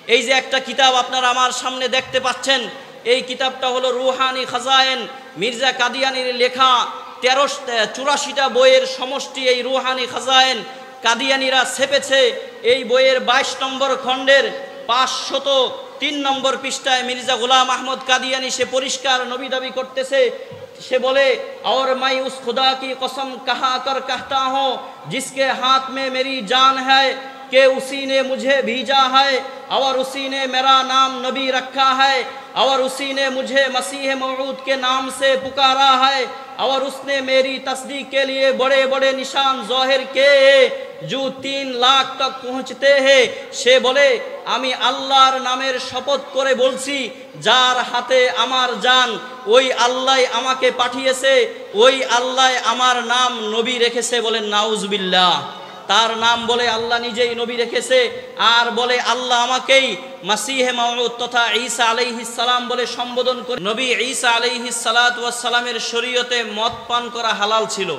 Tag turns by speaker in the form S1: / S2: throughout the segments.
S1: এই যে একটা কিতাব আপনারা আমার সামনে দেখতে পাচ্ছেন, এই কিতাবটা হলো রুহানি খাজায়েন, মির্জা কাদিয়ানির লেখা। 1384টা বইয়ের সমষ্টি এই রুহানি খাজায়েন কাদিয়ানিরা ছেপেছে। এই বইয়ের 22 নম্বর খণ্ডের 503 নম্বর পৃষ্ঠায় মির্জা গোলাম আহমদ কাদিয়ানি সে পরিষ্কার নবী দাবি করতেছে। সে বলে, और मैं उस खुदा की कसम कहा कर कहता हूँ जिसके हाथ में मेरी जान है कि उसी ने मुझे भेजा है और उसी ने मेरा नाम नबी रखा है और उसी ने मुझे मसीह मौऊद के नाम से पुकारा है और उसने मेरी तस्दीक के लिए बड़े बड़े निशान ज़ाहिर किए जो 3 लाख तक पहुँचते हैं। সে বলে, আমি আল্লাহর নামের শপথ করে বলছি যার হাতে আমার জান, ওই আল্লাহ আমাকে পাঠিয়েছে, ওই আল্লাহ আমার নাম নবী রেখেছে। বলেন নাউজুবিল্লাহ। তার নাম বলে আল্লাহ নিজেই নবী রেখেছে, আর বলে আল্লাহ আমাকেই মাসিহে মাউউদ তথা ঈসা আলাইহিস সালাম বলে সম্বোধন করে। নবী ঈসা আলাইহিস সালাতু ওয়াস সালামের শরীয়তে মদ পান করা হালাল ছিল,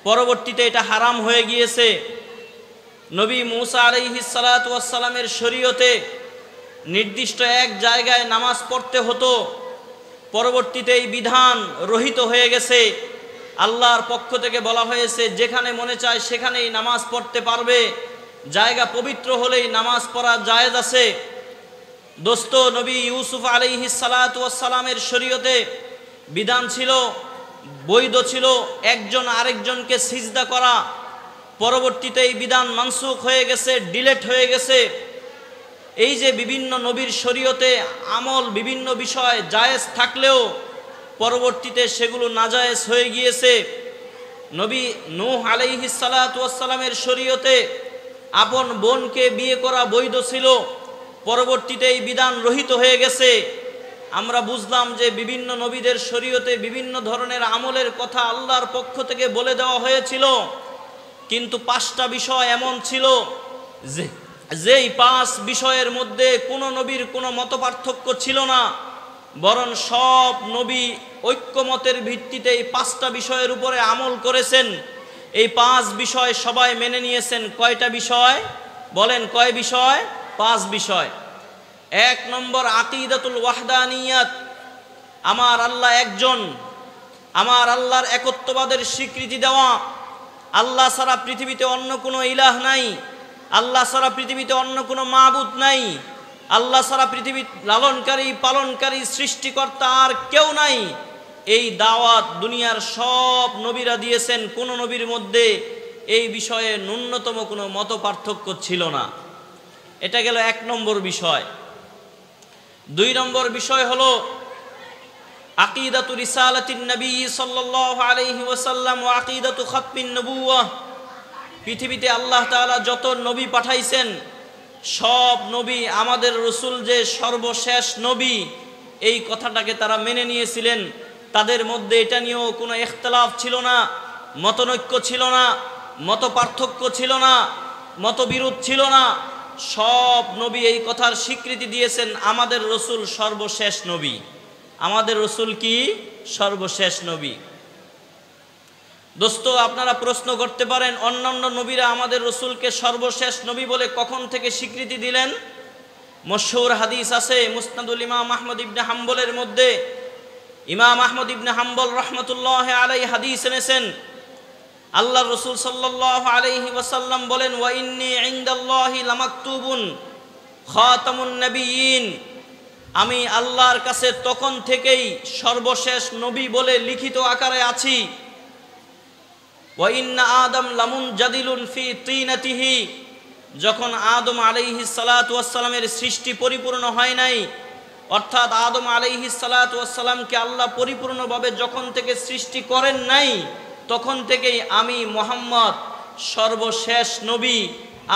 S1: পরবর্তীতে এটা হারাম হয়ে গিয়েছে। নবী মুসা আলাইহিস সালাতু ওয়াস সালামের শরীয়তে নির্দিষ্ট এক জায়গায় নামাজ পড়তে হতো, পরবর্তীতে এই বিধান রহিত হয়ে গেছে। আল্লাহর পক্ষ থেকে বলা হয়েছে যেখানে মনে চায় সেখানেই নামাজ পড়তে পারবে, জায়গা পবিত্র হলেই নামাজ পড়া জায়েজ আছে। দোস্ত, নবী ইউসুফ আলাইহিস সালাতু ওয়াস সালামের শরীয়তে বিধান ছিল, বৈধ ছিল একজন আরেকজনকে সিজদা করা, পরবর্তীতে এই বিধান মানসুখ হয়ে গেছে, ডিলেট হয়ে গেছে। এই যে বিভিন্ন নবীর শরীয়তে আমল বিভিন্ন বিষয় জায়েজ থাকলেও পরবর্তীতে সেগুলো নাজায়েজ হয়ে গিয়েছে। নবী নূহ আলাইহিস সালাতু ওয়াস সালামের শরীয়তে আপন বোনকে বিয়ে করা বৈধ ছিল, পরবর্তীতে এই বিধান রহিত হয়ে গেছে। আমরা বুঝলাম যে বিভিন্ন নবীদের শরীয়তে বিভিন্ন ধরনের আমলের কথা আল্লাহর পক্ষ থেকে বলে দেওয়া হয়েছিল, কিন্তু 5টা বিষয় এমন ছিল যেই 5 বিষয়ের মধ্যে কোনো নবীর কোনো মতপার্থক্য ছিল না, বরং সব নবী ঐক্যমতের ভিত্তিতে এই 5টা বিষয়ের উপরে আমল করেছেন। এই 5 বিষয় সবাই মেনে নিয়েছেন। কয়টা বিষয় বলেন? কয় বিষয়? 5 বিষয়। 1 নম্বর আকিদাতুল ওয়াহদানিয়াত, আমার আল্লাহ একজন, আমার আল্লাহর একত্ববাদের স্বীকৃতি দেওয়া। আল্লাহ ছাড়া পৃথিবীতে অন্য কোনো ইলাহ নাই, আল্লাহ ছাড়া পৃথিবীতে অন্য কোনো মাবুদ নাই, আল্লাহ ছাড়া পৃথিবীর লালনকারী পালনকারী সৃষ্টিকর্তা আর কেউ নাই। এই দাওয়াত দুনিয়ার সব নবীরা দিয়েছেন, কোন নবীর মধ্যে এই বিষয়ে ন্যূনতম কোনো মত পার্থক্য ছিল না। এটা গেল 1 নম্বর বিষয়। 2 নম্বর বিষয় হলো আকিদাতু রিসালাতিন নবী সাল্লাল্লাহু আলাইহি ওয়াসাল্লাম ওয়া আকিদাতু খাতমিন নবুওয়াহ। পৃথিবীতে আল্লাহ তাআলা যত নবী পাঠাইছেন সব নবী আমাদের রসুল যে সর্বশেষ নবী, এই কথাটাকে তারা মেনে নিয়েছিলেন। তাদের মধ্যে এটা নিয়েও কোনো ইখতিলাফ ছিল না, মতনৈক্য ছিল না, মত পার্থক্য ছিল না, মতবিরোধ ছিল না। সব নবী এই কথার স্বীকৃতি দিয়েছেন আমাদের রসুল সর্বশেষ নবী। আমাদের রসুল কি? সর্বশেষ নবী। দোস্ত, আপনারা প্রশ্ন করতে পারেন অন্যান্য নবীরা আমাদের রসুলকে সর্বশেষ নবী বলে কখন থেকে স্বীকৃতি দিলেন? মশহুর হাদিস আছে মুসনাদুল ইমাম আহমদ ইবনে হাম্বলের মধ্যে। ইমাম আহমদ ইবনে হাম্বল রহমতুল্লাহ আলাইহি হাদিস এনেছেন। আল্লাহ রসুল সাল্লাল্লাহু আলাইহি ওয়াসাল্লাম বলেন, ওয়া ইন্নী ইনদাল্লাহি লামাকতুবুন খাতামুন নবিয়্যিন, আমি আল্লাহর কাছে তখন থেকেই সর্বশেষ নবী বলে লিখিত আকারে আছি। ওয়া ইন্না আদম লামুন জাদিলুন ফি তিনাতিহি, যখন আদম আলাইহিস সালাতু ওয়াস সালামের সৃষ্টি পরিপূর্ণ হয় নাই, অর্থাৎ আদম আলাইহিস সালাতু ওয়াস সালামকে আল্লাহ পরিপূর্ণভাবে যখন থেকে সৃষ্টি করেন নাই, তখন থেকেই আমি মুহাম্মদ সর্বশেষ নবী।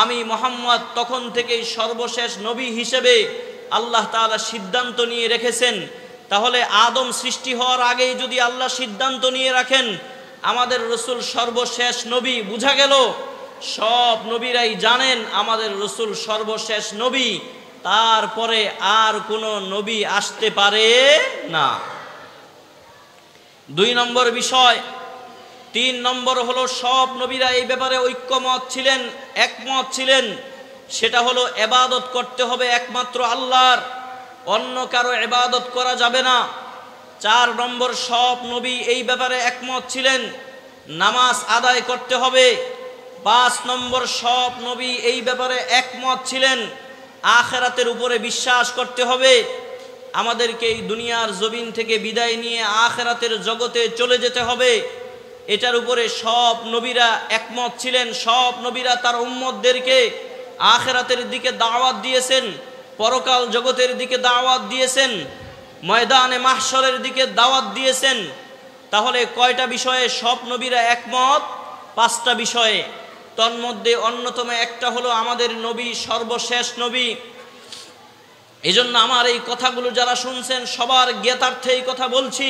S1: আমি মুহাম্মদ তখন থেকেই সর্বশেষ নবী হিসেবে আল্লাহ তাআলা সিদ্ধান্ত নিয়ে রেখেছেন। তাহলে আদম সৃষ্টি হওয়ার আগেই যদি আল্লাহ সিদ্ধান্ত নিয়ে রাখেন আমাদের রসুল সর্বশেষ নবী, বুঝা গেল সব নবীরাই জানেন আমাদের রসুল সর্বশেষ নবী, তারপরে আর কোনো নবী আসতে পারে না। 2 নম্বর বিষয়। 3 নম্বর হলো সব নবীরা এই ব্যাপারে ঐক্যমত ছিলেন, একমত ছিলেন সেটা হলো ইবাদত করতে হবে একমাত্র আল্লাহর, অন্য কারো ইবাদত করা যাবে না। 4 নম্বর, সব নবী এই ব্যাপারে একমত ছিলেন, নামাজ আদায় করতে হবে। 5 নম্বর, সব নবী এই ব্যাপারে একমত ছিলেন, আখিরাতের উপরে বিশ্বাস করতে হবে। আমাদেরকে এই দুনিয়ার জমিন থেকে বিদায় নিয়ে আখিরাতের জগতে চলে যেতে হবে, এটার উপরে সব নবীরা একমত ছিলেন। সব নবীরা তার উম্মতদেরকে আখিরাতের দিকে দাওয়াত দিয়েছেন, পরকাল জগতের দিকে দাওয়াত দিয়েছেন, ময়দানে মাহশরের দিকে দাওয়াত দিয়েছেন। তাহলে কয়টা বিষয়ে সব নবীরা একমত? 5টা বিষয়ে। তন্মধ্যে অন্যতম একটা হলো আমাদের নবী সর্বশেষ নবী। এজন্য আমার এই কথাগুলো যারা শুনছেন সবার জ্ঞাতার্থে এই কথা বলছি।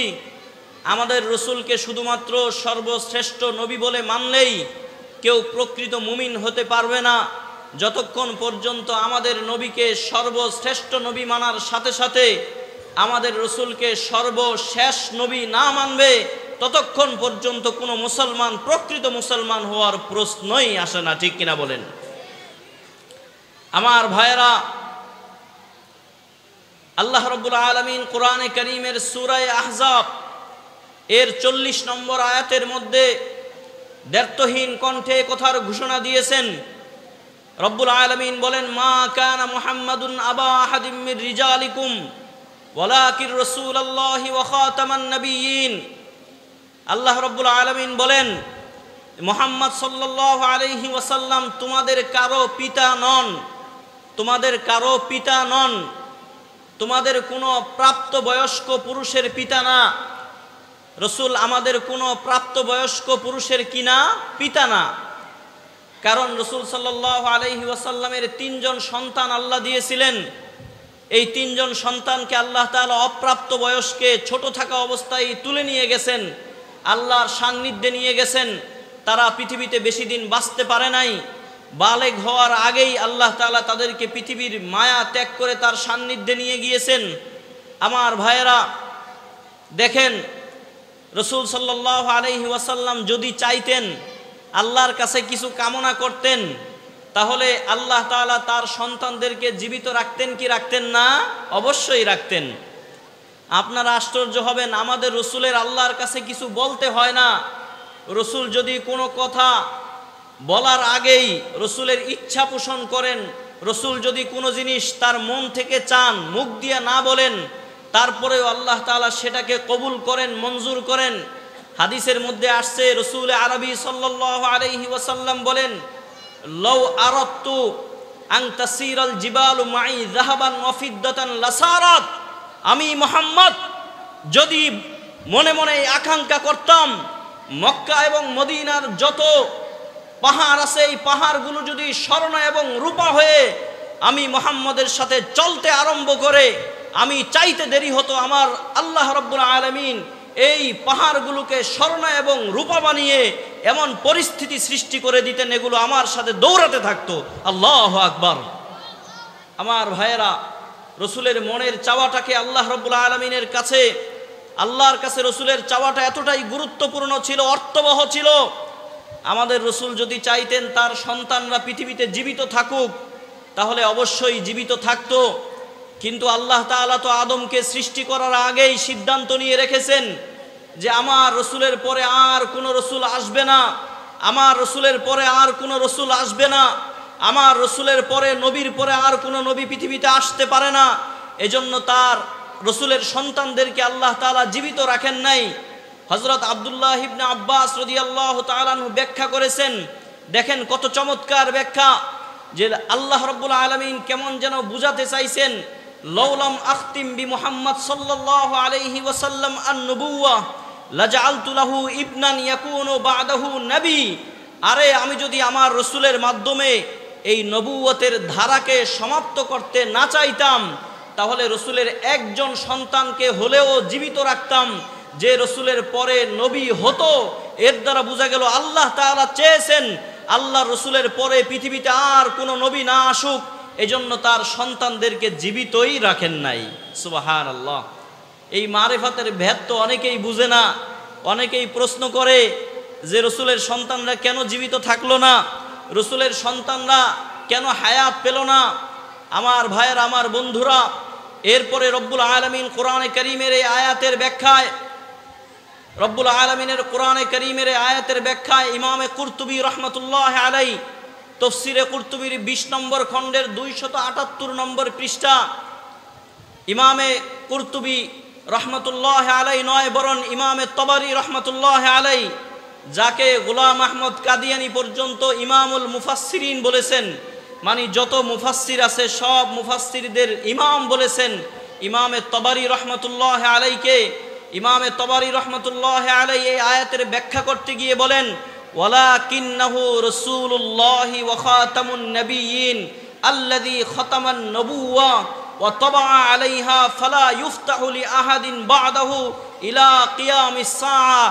S1: আমাদের রসুলকে শুধুমাত্র সর্বশ্রেষ্ঠ নবী বলে মানলেই কেউ প্রকৃত মুমিন হতে পারবে না। যতক্ষণ পর্যন্ত আমাদের নবীকে সর্বশ্রেষ্ঠ নবী মানার সাথে সাথে আমাদের রসুলকে সর্বশেষ নবী না মানবে, ততক্ষণ পর্যন্ত কোনো মুসলমান প্রকৃত মুসলমান হওয়ার প্রশ্নই আসে না। ঠিক কিনা বলেন? আমার ভাইয়েরা, আল্লাহ রাব্বুল আলামিন কোরআনে কারীমের সূরা আহজাব এর 40 নম্বর আয়াতের মধ্যে দ্ব্যর্থহীন কণ্ঠে কথার ঘোষণা দিয়েছেন। রব্বুল আলামিন বলেন, মা কানা মুহাম্মাদুন আবা আহাদিম মির রিজালিকুম ওয়ালাকির রাসূলুল্লাহি ওয়া খাতামান নাবিয়্যিন। আল্লাহ রাব্বুল আলামিন বলেন, মুহাম্মদ সাল্লাল্লাহু আলাইহি ওয়াসাল্লাম তোমাদের কারো পিতা নন, তোমাদের কারো পিতা নন, তোমাদের কোনো প্রাপ্তবয়স্ক পুরুষের পিতা না। রসুল আমাদের কোনো প্রাপ্তবয়স্ক পুরুষের কিনা পিতা না। কারণ রসুল সাল্লাল্লাহু আলাইহি ওয়াসাল্লামের 3 জন সন্তান আল্লাহ দিয়েছিলেন। এই 3 জন সন্তানকে আল্লাহ তাআলা অপ্রাপ্ত বয়স্কে ছোট থাকা অবস্থায় তুলে নিয়ে গেছেন, আল্লাহর সান্নিধ্যে নিয়ে গেছেন। তারা পৃথিবীতে বেশি দিন বাঁচতে পারে নাই। বালেগ হওয়ার আগেই আল্লাহ তাআলা তাদেরকে পৃথিবীর মায়া ত্যাগ করে তার সান্নিধ্যে নিয়ে গিয়েছেন। আমার ভাইয়েরা দেখেন, রসুল সাল্লাল্লাহু আলাইহি ওয়াসাল্লাম যদি চাইতেন, আল্লাহর কাছে কিছু কামনা করতেন, তাহলে আল্লাহ তাআলা তার সন্তানদেরকে জীবিত রাখতেন কি রাখতেন না? অবশ্যই রাখতেন। আপনারা আশ্চর্য হবেন, আমাদের রসুলের আল্লাহর কাছে কিছু বলতে হয় না। রসুল যদি কোনো কথা বলার আগেই রসুলের ইচ্ছা পোষণ করেন, রসুল যদি কোনো জিনিস তার মন থেকে চান, মুখ দিয়ে না বলেন, তারপরেও আল্লাহ তাআলা সেটাকে কবুল করেন, মঞ্জুর করেন। হাদিসের মধ্যে আসছে, রসুল আরবি সাল্লাল্লাহু আলাইহি ওয়াসাল্লাম বলেন, লাউ আরাদতু আন তাসিরাল জিবালু মাই যাহাবান ওয়া ফিদ্দাতান লাসারাত। আমি মুহাম্মদ যদি মনে মনে আকাঙ্ক্ষা করতাম, মক্কা এবং মদিনার যত পাহাড় আছে, এই পাহাড়গুলো যদি স্বর্ণ এবং রূপা হয়ে আমি মুহাম্মদের সাথে চলতে আরম্ভ করে, আমি চাইতে দেরি হতো আমার আল্লাহ রাব্বুল আলামিন এই পাহাড়গুলোকে স্বর্ণ এবং রূপা বানিয়ে এমন পরিস্থিতি সৃষ্টি করে দিতেন, এগুলো আমার সাথে দৌড়াতে থাকতো। আল্লাহু আকবার। আমার ভাইয়েরা, রসুলের মনের চাওয়াটাকে আল্লাহ রাব্বুল আলামিনের কাছে, আল্লাহর কাছে রসুলের চাওয়াটা এতটাই গুরুত্বপূর্ণ ছিল, অর্থবহ ছিল। আমাদের রসুল যদি চাইতেন তার সন্তানরা পৃথিবীতে জীবিত থাকুক, তাহলে অবশ্যই জীবিত থাকতো। কিন্তু আল্লাহ তাআলা তো আদমকে সৃষ্টি করার আগেই সিদ্ধান্ত নিয়ে রেখেছেন যে আমার রসুলের পরে আর কোনো রসুল আসবে না, আমার রসুলের পরে আর কোনো রসুল আসবে না, আমার রসুলের পরে, নবীর পরে আর কোনো নবী পৃথিবীতে আসতে পারে না। এজন্য তার রসুলের সন্তানদেরকে আল্লাহ তাআলা জীবিত রাখেন নাই। হযরত আব্দুল্লাহ ইবনে আব্বাস রাদিয়াল্লাহু তাআলা আনহু ব্যাখ্যা করেছেন, দেখেন কত চমৎকার ব্যাখ্যা, যে আল্লাহ রাব্বুল আলামিন কেমন যেন বুঝাতে চাইছেন, লাউলাম আখতিম বি মুহাম্মদ সাল্লাল্লাহু আলাইহি ওয়াসাল্লাম আন-নবুওয়াহ লাজআলতু লাহু ইবনান ইয়াকুনু বা'দাহু নবী। আরে আমি যদি আমার রসুলের মাধ্যমে এই নবুয়তের ধারাকে সমাপ্ত করতে না চাইতাম, তাহলে রসুলের একজন সন্তানকে হলেও জীবিত রাখতাম, যে রসুলের পরে নবী হতো। এর দ্বারা বোঝা গেল আল্লাহ তাআলা চেয়েছেন আল্লাহ রসুলের পরে পৃথিবীতে আর কোনো নবী না আসুক, এজন্য তার সন্তানদেরকে জীবিতই রাখেন নাই। সুবহানাল্লাহ। এই মারিফাতের ভেদ তো অনেকেই বুঝে না। অনেকেই প্রশ্ন করে যে রসুলের সন্তানরা কেন জীবিত থাকলো না? রসুলের সন্তানরা কেন হায়াত পেল না? আমার ভাইয়ের, আমার বন্ধুরা, এরপরে রব্বুল আলামিন কোরআনে কারীমের এই আয়াতের ব্যাখ্যায়, রব্বুল আলামিনের কোরআনে কারীমের এই আয়াতের ব্যাখ্যায় ইমামে কুরতুবী রাহমাতুল্লাহ আলাইহি তাফসীরে কুরতুবীর 20 নম্বর খণ্ডের 278 নম্বর পৃষ্ঠা, ইমামে কুরতুবী রহমতুল্লাহ আলাই নয়, বরং ইমামে তবারি রহমতুল্লাহ আলাই, যাকে গোলাম আহমদ কাদিয়ানী পর্যন্ত ইমামুল মুফাসসিরিন বলেছেন, মানে যত মুফাসসির আছে সব মুফাসসিরদের ইমাম বলেছেন, ইমামে তবারি রহমতুল্লাহ আলাইকে, ইমামে তবারি রহমতুল্লাহ আলাই এই আয়াতের ব্যাখ্যা করতে গিয়ে বলেন, ওয়ালাকিন্নাহু রাসূলুল্লাহি ওয়া খাতামুন নবিয়্যিন আল্লাযী খাতামান নবুওয়া ওয়া তাবাআ আলাইহা ফালা ইফতাহু লিআহাদিন বা'দাহু ইলা কিয়ামিস সাআ।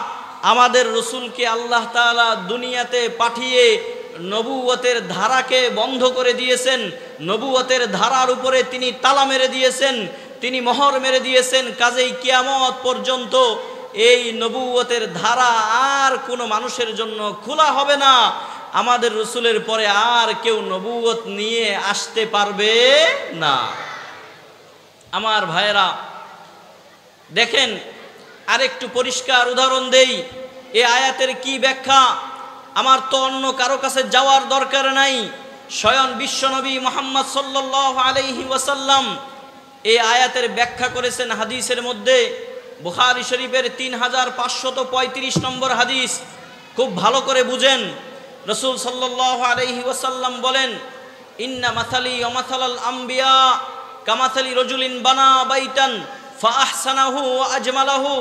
S1: আমাদের রসুলকে আল্লাহ তাআলা দুনিয়াতে পাঠিয়ে নবুয়তের ধারাকে বন্ধ করে দিয়েছেন, নবুয়তের ধারার উপরে তিনি তালা মেরে দিয়েছেন, তিনি মোহর মেরে দিয়েছেন। কাজেই কিয়ামত পর্যন্ত এই নবুয়তের ধারা আর কোনো মানুষের জন্য খোলা হবে না। আমাদের রসুলের পরে আর কেউ নবুয়ত নিয়ে আসতে পারবে না। আমার ভাইয়েরা, দেখেন আরেকটু পরিষ্কার উদাহরণ দেই, এই আয়াতের কি ব্যাখ্যা। আমার তো অন্য কারো কাছে যাওয়ার দরকার নাই, স্বয়ং বিশ্বনবী মুহাম্মদ সাল্লাল্লাহু আলাইহি ওয়াসাল্লাম এই আয়াতের ব্যাখ্যা করেছেন হাদিসের মধ্যে। বুখারী শরীফের 3535 নম্বর হাদিস, খুব ভালো করে বুঝেন। রাসূল সাল্লাল্লাহু আলাইহি ওয়াসাল্লাম বলেন, ইন্না মাসালি ওয়া মাসালাল আম্বিয়া কামাসালি রাজুলিন বানা বাইতান ফাআহসানাহু ওয়া আজমালাহু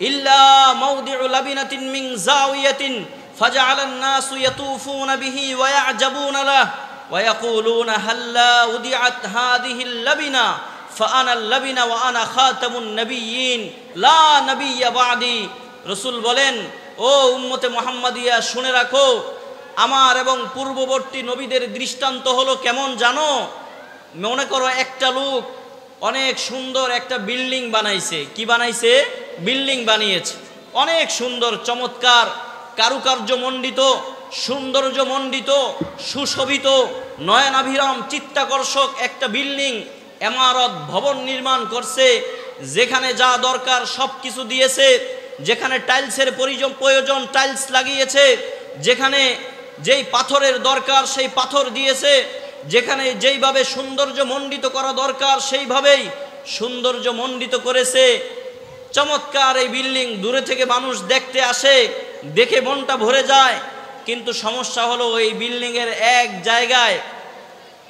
S1: ইল্লা মাওদিউ লাবিনাতিন মিন যাওয়াতিন ফাজআলান নাসু ইয়াতুফুনা বিহি ওয়া ইয়াজাবুনা লাহু ওয়া ইয়াকুলুনা হাল্লা উদিআত হাযিহিল লাবিনা ফাআনা আল-লাবিনা ওয়া আনা খাতামুন নবিয়্যিন লা নাবিয়্যা বা'দি। রাসূল বলেন, ও উম্মতে মুহাম্মাদিয়া, শুনে রাখো, আমার এবং পূর্ববর্তী নবীদের দৃষ্টান্ত হলো কেমন জানো? মনে করো একটা লোক অনেক সুন্দর একটা বিল্ডিং বানাইছে। কি বানাইছে? বিল্ডিং বানিয়েছে, অনেক সুন্দর, চমৎকার, কারুকার্যমণ্ডিত, সৌন্দর্যমণ্ডিত, সুশোভিত, নয়নাভিরাম, চিত্তাকর্ষক একটা বিল্ডিং, ইমারত, ভবন নির্মাণ করছে। যেখানে যা দরকার সব কিছু দিয়েছে, যেখানে টাইলসের প্রয়োজন টাইলস লাগিয়েছে, যেখানে যেই পাথরের দরকার সেই পাথর দিয়েছে, যেখানে যেইভাবে সৌন্দর্যমণ্ডিত করা দরকার সেইভাবেই সৌন্দর্যমণ্ডিত করেছে। চমৎকার এই বিল্ডিং, দূরে থেকে মানুষ দেখতে আসে, দেখে মনটা ভরে যায়। কিন্তু সমস্যা হলো এই বিল্ডিংয়ের এক জায়গায়,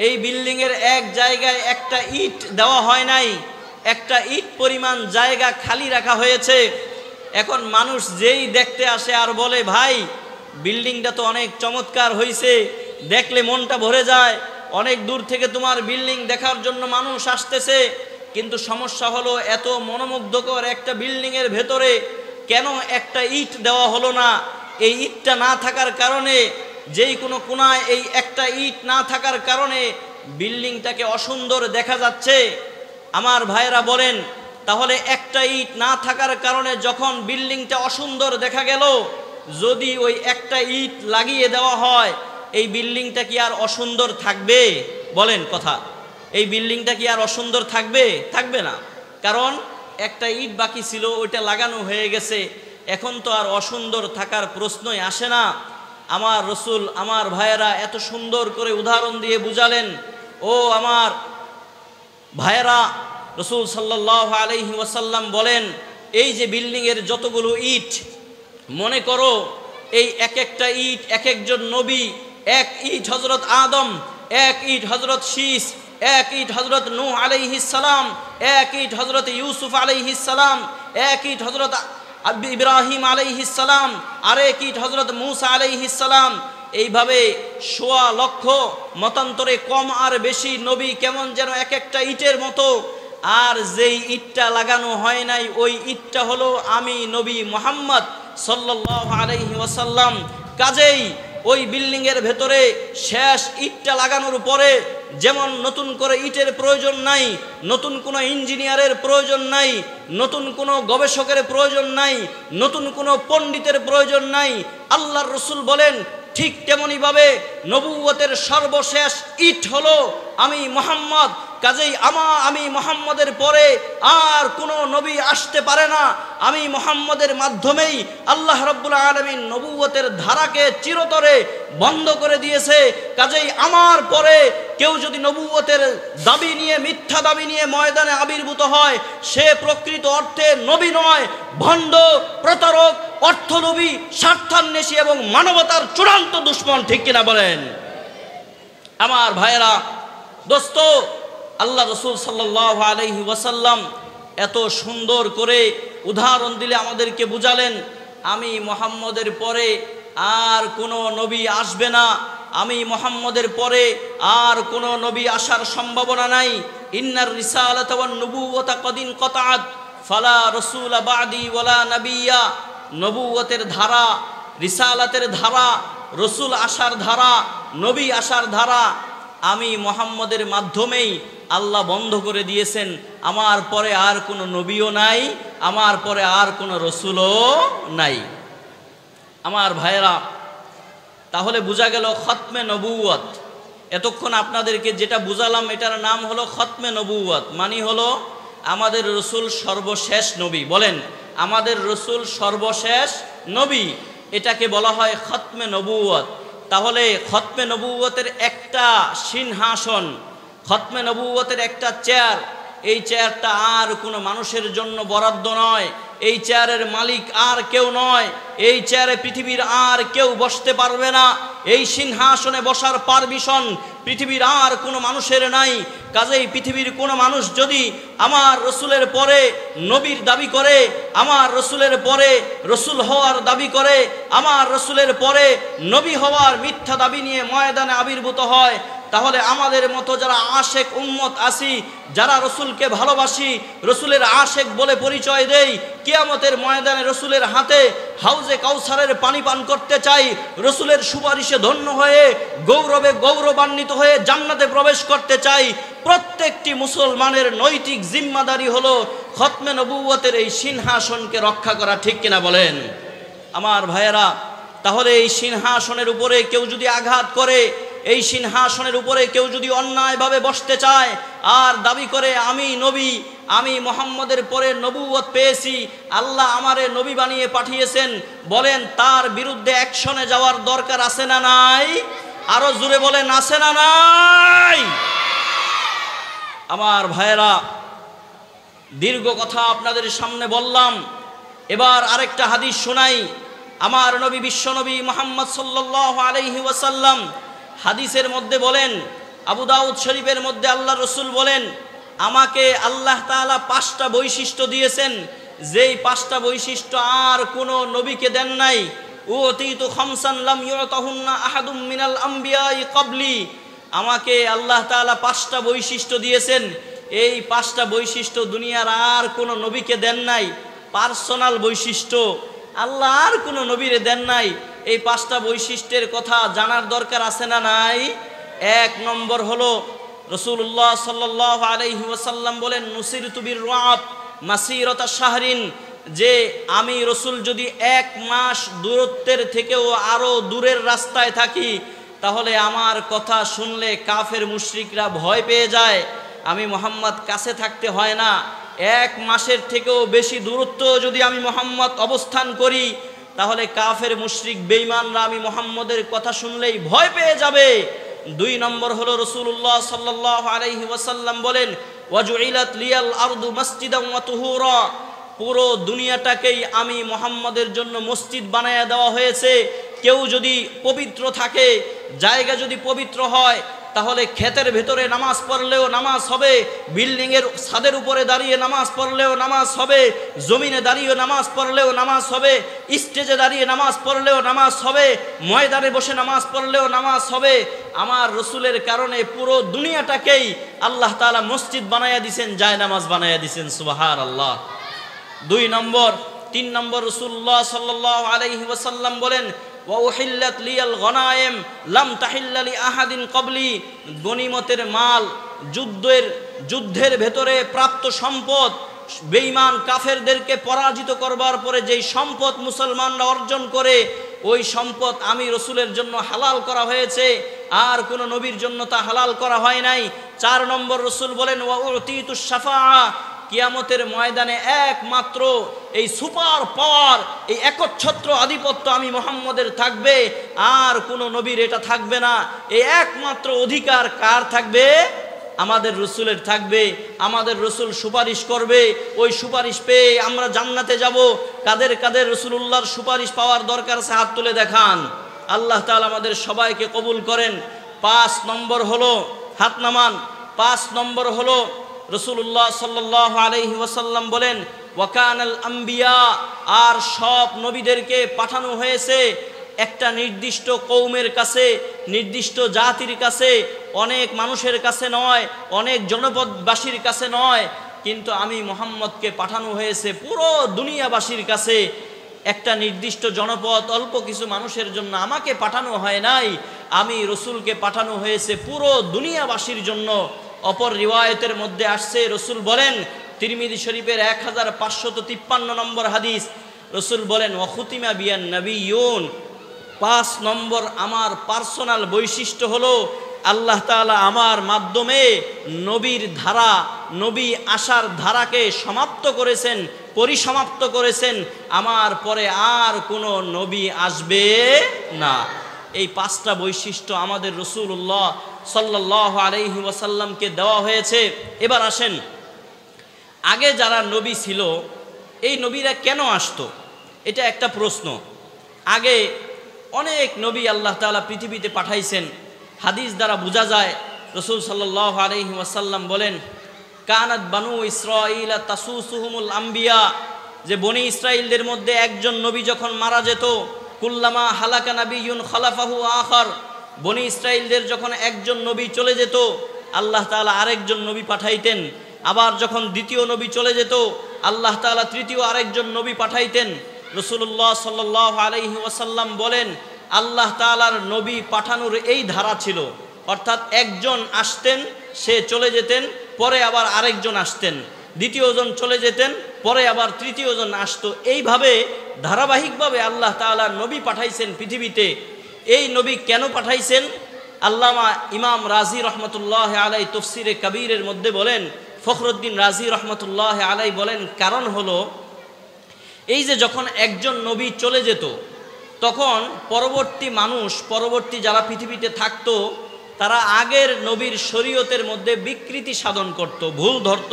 S1: এই বিল্ডিংয়ের এক জায়গায় একটা ইট দেওয়া হয় নাই, একটা ইট পরিমাণ জায়গা খালি রাখা হয়েছে। এখন মানুষ যেই দেখতে আসে আর বলে, ভাই বিল্ডিংটা তো অনেক চমৎকার হয়েছে, দেখলে মনটা ভরে যায়, অনেক দূর থেকে তোমার বিল্ডিং দেখার জন্য মানুষ আসতেছে। কিন্তু সমস্যা হলো এত মনোমুগ্ধকর একটা বিল্ডিংয়ের ভেতরে কেন একটা ইট দেওয়া হলো না? এই ইটটা না থাকার কারণে, যেই কোনো কোনায় এই একটা ইট না থাকার কারণে বিল্ডিংটাকে অসুন্দর দেখা যাচ্ছে। আমার ভাইয়েরা বলেন, তাহলে একটা ইট না থাকার কারণে যখন বিল্ডিংটা অসুন্দর দেখা গেল, যদি ওই একটা ইট লাগিয়ে দেওয়া হয়, এই বিল্ডিংটা কি আর অসুন্দর থাকবে? বলেন কথা, এই বিল্ডিংটা কি আর অসুন্দর থাকবে? থাকবে না। কারণ একটা ইট বাকি ছিল, ওইটা লাগানো হয়ে গেছে, এখন তো আর অসুন্দর থাকার প্রশ্নই আসে না। আমার রসুল, আমার ভাইয়েরা এত সুন্দর করে উদাহরণ দিয়ে বুঝালেন। ও আমার ভাইয়েরা, রসুল সাল্লাল্লাহু আলাইহি ওয়াসাল্লাম বলেন, এই যে বিল্ডিংয়ের যতগুলো ইট, মনে করো এই এক একটা ইট এক একজন নবী, এক ইট হযরত আদম, এক ইট হযরত শীস, এক ইট হযরত নূহ আলাইহিস সালাম, এক ইট হযরত ইউসুফ আলাইহিস সালাম, এক ইট হযরত ইব্রাহিম আলাইহিস সালাম, আরেক ইট হযরত মূসা আলাইহিস সালাম। এইভাবে ১৬ লক্ষ, মতান্তরে কম আর বেশি নবী কেমন যেন এক একটা ইটের মতো। আর যেই ইটটা লাগানো হয় নাই, ওই ইটটা হলো আমি নবী মুহাম্মদ সাল্লাল্লাহু আলাইহি ওয়াসাল্লাম। কাজেই ওই বিল্ডিংয়ের ভেতরে শেষ ইটটা লাগানোর পরে যেমন নতুন করে ইটের প্রয়োজন নাই, নতুন কোনো ইঞ্জিনিয়ারের প্রয়োজন নাই, নতুন কোনো গবেষকের প্রয়োজন নাই, নতুন কোনো পণ্ডিতের প্রয়োজন নাই। আল্লাহর রসুল বলেন, ঠিক তেমনিভাবে নবুয়তের সর্বশেষ ইট হলো আমি মুহাম্মদ। কাজেই আমি মুহাম্মদের পরে আর কোনো নবী আসতে পারে না। আমি মুহাম্মদের মাধ্যমেই আল্লাহ রাব্বুল আলামিন নবুয়তের ধারাকে চিরতরে বন্ধ করে দিয়েছে। কাজেই আমার পরে কেউ যদি নবুয়তের দাবি নিয়ে, মিথ্যা দাবি নিয়ে ময়দানে আবির্ভূত হয়, সে প্রকৃত অর্থে নবী নয়, ভণ্ড, প্রতারক, অর্থলোভী, স্বার্থান্বেষী এবং মানবতার চূড়ান্ত দুশমন। ঠিক কিনা বলেন? আমার ভাইয়েরা, দোস্ত, আল্লাহ রসুল সাল্লাল্লাহু আলাইহি ওয়াসাল্লাম এত সুন্দর করে উদাহরণ দিলে আমাদেরকে বুঝালেন আমি মুহাম্মদের পরে আর কোনো নবী আসবে না, আমি মুহাম্মদের পরে আর কোনো নবী আসার সম্ভাবনা নাই। ইন্নার রিসালাতা ওয়ান নুবুওয়াতা কদ ইনকাতাত ফালা রাসূলা বাদি ওয়ালা নাবিয়্যা। নবুয়তের ধারা, রিসালাতের ধারা, রসুল আসার ধারা, নবী আসার ধারা আমি মুহাম্মদের মাধ্যমেই আল্লাহ বন্ধ করে দিয়েছেন। আমার পরে আর কোনো নবীও নাই, আমার পরে আর কোনো রসুলও নাই। আমার ভাইয়েরা, তাহলে বোঝা গেল খতমে নবুয়ত। এতক্ষণ আপনাদেরকে যেটা বুঝালাম এটার নাম হলো খতমে নবুয়ত, মানে হলো আমাদের রসুল সর্বশেষ নবী। বলেন, আমাদের রসুল সর্বশেষ নবী, এটাকে বলা হয় খতমে নবুয়ত। তাহলে খতমে নবুয়তের একটা সিংহাসন, খতমে নবুয়তের একটা চেয়ার, এই চেয়ারটা আর কোনো মানুষের জন্য বরাদ্দ নয়, এই চেয়ারের মালিক আর কেউ নয়, এই চেয়ারে পৃথিবীর আর কেউ বসতে পারবে না, এই সিংহাসনে বসার পারমিশন পৃথিবীর আর কোনো মানুষের নাই। কাজেই পৃথিবীর কোনো মানুষ যদি আমার রসুলের পরে নবীর দাবি করে, আমার রসুলের পরে রসুল হওয়ার দাবি করে, আমার রসুলের পরে নবী হওয়ার মিথ্যা দাবি নিয়ে ময়দানে আবির্ভূত হয়, তাহলে আমাদের মতো যারা আশেক উম্মত আছি, যারা রসুলকে ভালোবাসি, রসুলের আশেক বলে পরিচয় দেই, কিয়ামতের ময়দানে রসুলের হাতে হাউজে কাউসারের পানি পান করতে চাই, রসুলের সুপারিশে ধন্য হয়ে গৌরবে গৌরবান্বিত হয়ে জান্নাতে প্রবেশ করতে চাই, প্রত্যেকটি মুসলমানের নৈতিক জিম্মাদারি হলো খতমে নবুয়তের এই সিংহাসনকে রক্ষা করা। ঠিক কিনা বলেন? আমার ভাইয়েরা, তাহলে এই সিংহাসনের উপরে কেউ যদি আঘাত করে, এই সিংহাসনের উপরে কেউ যদি অন্যায়ভাবে বসতে চায় আর দাবি করে আমি নবী, আমি মুহাম্মদের পরে নবুয়ত পেয়েছি, আল্লাহ আমারে নবী বানিয়ে পাঠিয়েছেন, বলেন তার বিরুদ্ধে অ্যাকশনে যাওয়ার দরকার আছে না নাই? আরো জোরে বলেন, আছে না নাই? আমার ভাইয়েরা, দীর্ঘ কথা আপনাদের সামনে বললাম, এবার আরেকটা হাদিস শোনাই। আমার নবী, বিশ্বনবী মুহাম্মদ সাল্লাল্লাহু আলাইহি ওয়াসাল্লাম হাদিসের মধ্যে বলেন, আবু দাউদ শরীফের মধ্যে আল্লাহ রসুল বলেন, আমাকে আল্লাহ তাআলা 5টা বৈশিষ্ট্য দিয়েছেন, যেই 5টা বৈশিষ্ট্য আর কোনো নবীকে দেন নাই। উতীতু খামসান লাম ইউতাহুন্না আহাদুম মিনাল আম্বিয়াই ক্বাবলি। আমাকে আল্লাহ তাআলা 5টা বৈশিষ্ট্য দিয়েছেন, এই 5টা বৈশিষ্ট্য দুনিয়ার আর কোনো নবীকে দেন নাই। পার্সোনাল বৈশিষ্ট্য, আল্লাহ আর কোনো নবীরে দেন নাই। এই 5টা বৈশিষ্ট্যের কথা জানার দরকার আছে না নাই? 1 নম্বর হলো রাসূলুল্লাহ সাল্লাল্লাহু আলাইহি ওয়াসাল্লাম বলেন, নুসিরতু বির-রুআব মাসিরাতা শাহরিন, যে আমি রসুল যদি 1 মাস দূরত্বের থেকেও আরো দূরের রাস্তায় থাকি, তাহলে আমার কথা শুনলে কাফের মুশরিকরা ভয় পেয়ে যায়। আমি মুহাম্মদ কাছে থাকতে হয় না, 1 মাসের থেকেও বেশি দূরত্ব যদি আমি মুহাম্মদ অবস্থান করি, তাহলে কাফের মুশরিক বেঈমানরা আমি মুহাম্মদের কথা শুনলেই ভয় পেয়ে যাবে। 2 নম্বর হলো রাসূলুল্লাহ সাল্লাল্লাহু আলাইহি ওয়াসাল্লাম বলেন, ওয়াজুইলাত লিয়াল আরদু মাসজিদান ওয়া তুহুরা, পুরো দুনিয়াটাকেই আমি মুহাম্মদের জন্য মসজিদ বানায়া দেওয়া হয়েছে। কেউ যদি পবিত্র থাকে, জায়গা যদি পবিত্র হয়, তাহলে ক্ষেতের ভেতরে নামাজ পড়লেও নামাজ হবে, বিল্ডিংয়ের ছাদের উপরে দাঁড়িয়ে নামাজ পড়লেও নামাজ হবে, জমিনে দাঁড়িয়ে নামাজ পড়লেও নামাজ হবে, স্টেজে দাঁড়িয়ে নামাজ পড়লেও নামাজ হবে, ময়দানে বসে নামাজ পড়লেও নামাজ হবে। আমার রসুলের কারণে পুরো দুনিয়াটাকেই আল্লাহ তাআলা মসজিদ বানায়া দিয়েছেন, জায় নামাজ বানায়া দিয়েছেন। সুবহানাল্লাহ। 2 নম্বর, 3 নম্বর রাসূলুল্লাহ সাল্লাল্লাহু আলাইহি ওয়াসাল্লাম বলেন, ওয়া উহিল্লাত লিয়াল গনায়েম লাম তাহিল্লা লি আহাদিন ক্বাবলি, গনিমতের মাল, যুদ্ধের ভেতরে প্রাপ্ত সম্পদ, বেঈমান কাফেরদেরকে পরাজিত করবার পরে যেই সম্পদ মুসলমানরা অর্জন করে, ওই সম্পদ আমি রসুলের জন্য হালাল করা হয়েছে, আর কোনো নবীর জন্য তা হালাল করা হয় নাই। 4 নম্বর রসুল বলেন ওয়া উতিতুস শাফাআ, কিয়ামতের ময়দানে একমাত্র এই সুপার পাওয়ার, এই একচ্ছত্র আধিপত্য আমি মুহাম্মদের থাকবে, আর কোনো নবীর এটা থাকবে না। এই একমাত্র অধিকার কার থাকবে? আমাদের রসুলের থাকবে। আমাদের রসুল সুপারিশ করবে, ওই সুপারিশ পেয়ে আমরা জান্নাতে যাব। কাদের কাদের রসুলুল্লাহর সুপারিশ পাওয়ার দরকার আছে? হাত তুলে দেখান। আল্লাহ তাআলা আমাদের সবাইকে কবুল করেন। 5 নম্বর হলো, হাত নামান, 5 নম্বর হলো রসুল্লাহ সাল্লাল্লাহু আলাইহি ওয়াসাল্লাম বলেন ওয়াকানাল আম্বিয়া, আর সব নবীদেরকে পাঠানো হয়েছে একটা নির্দিষ্ট কৌমের কাছে, নির্দিষ্ট জাতির কাছে, অনেক মানুষের কাছে নয়, অনেক জনপদবাসীর কাছে নয়, কিন্তু আমি মুহাম্মদকে পাঠানো হয়েছে পুরো দুনিয়াবাসীর কাছে। একটা নির্দিষ্ট জনপদ অল্প কিছু মানুষের জন্য আমাকে পাঠানো হয় নাই, আমি রসুলকে পাঠানো হয়েছে পুরো দুনিয়াবাসীর জন্য। অপর রিওয়ায়েতের মধ্যে আসছে, রসুল বলেন, তিরমিজি শরীফের 1553 নম্বর হাদিস, রসুল বলেন ওয়াখুতিমা বিয়ান নবিয়ুন, 5 নম্বর আমার পার্সোনাল বৈশিষ্ট্য হলো আল্লাহ তাআলা আমার মাধ্যমে নবীর ধারা, নবী আসার ধারাকে সমাপ্ত করেছেন, পরিসমাপ্ত করেছেন। আমার পরে আর কোনো নবী আসবে না। এই 5টা বৈশিষ্ট্য আমাদের রসুল্লাহ সাল্লাল্লাহু আলাইহি ওয়াসাল্লামকে দেওয়া হয়েছে। এবার আসেন, আগে যারা নবী ছিল এই নবীরা কেন আসতো? এটা একটা প্রশ্ন। আগে অনেক নবী আল্লাহ তাআলা পৃথিবীতে পাঠাইছেন। হাদিস দ্বারা বোঝা যায়, রসুল সাল্লাল্লাহু আলাইহি ওয়াসাল্লাম বলেন কানাত বানু ইসরাঈলা তাসুসুহুমুল আম্বিয়া, যে বনি ইসরাইলদের মধ্যে একজন নবী যখন মারা যেত, কুল্লামা হালাকা নাবিয়ুন খালাফাহু আখার, বনি ইসরাইলদের যখন একজন নবী চলে যেত আল্লাহ তাআলা আরেকজন নবী পাঠাইতেন। আবার যখন দ্বিতীয় নবী চলে যেত আল্লাহ তাআলা তৃতীয় আরেকজন নবী পাঠাইতেন। রসুল্লাহ সাল্লাল্লাহু আলাইহি ওয়াসাল্লাম বলেন আল্লাহ তাআলার নবী পাঠানোর এই ধারা ছিল, অর্থাৎ একজন আসতেন, সে চলে যেতেন, পরে আবার আরেকজন আসতেন, দ্বিতীয়জন চলে যেতেন, পরে আবার তৃতীয়জন আসতো। এইভাবে ধারাবাহিকভাবে আল্লাহ তাআলা নবী পাঠাইছেন পৃথিবীতে। এই নবী কেন পাঠাইছেন? আল্লামা ইমাম রাজি রহমতুল্লাহ আলাই তফসিরে কবিরের মধ্যে বলেন, ফখরুদ্দিন রাজি রহমতুল্লাহ আলাই বলেন, কারণ হলো এই যে যখন একজন নবী চলে যেত তখন পরবর্তী মানুষ, পরবর্তী যারা পৃথিবীতে থাকতো, তারা আগের নবীর শরীয়তের মধ্যে বিকৃতি সাধন করত, ভুল ধরত,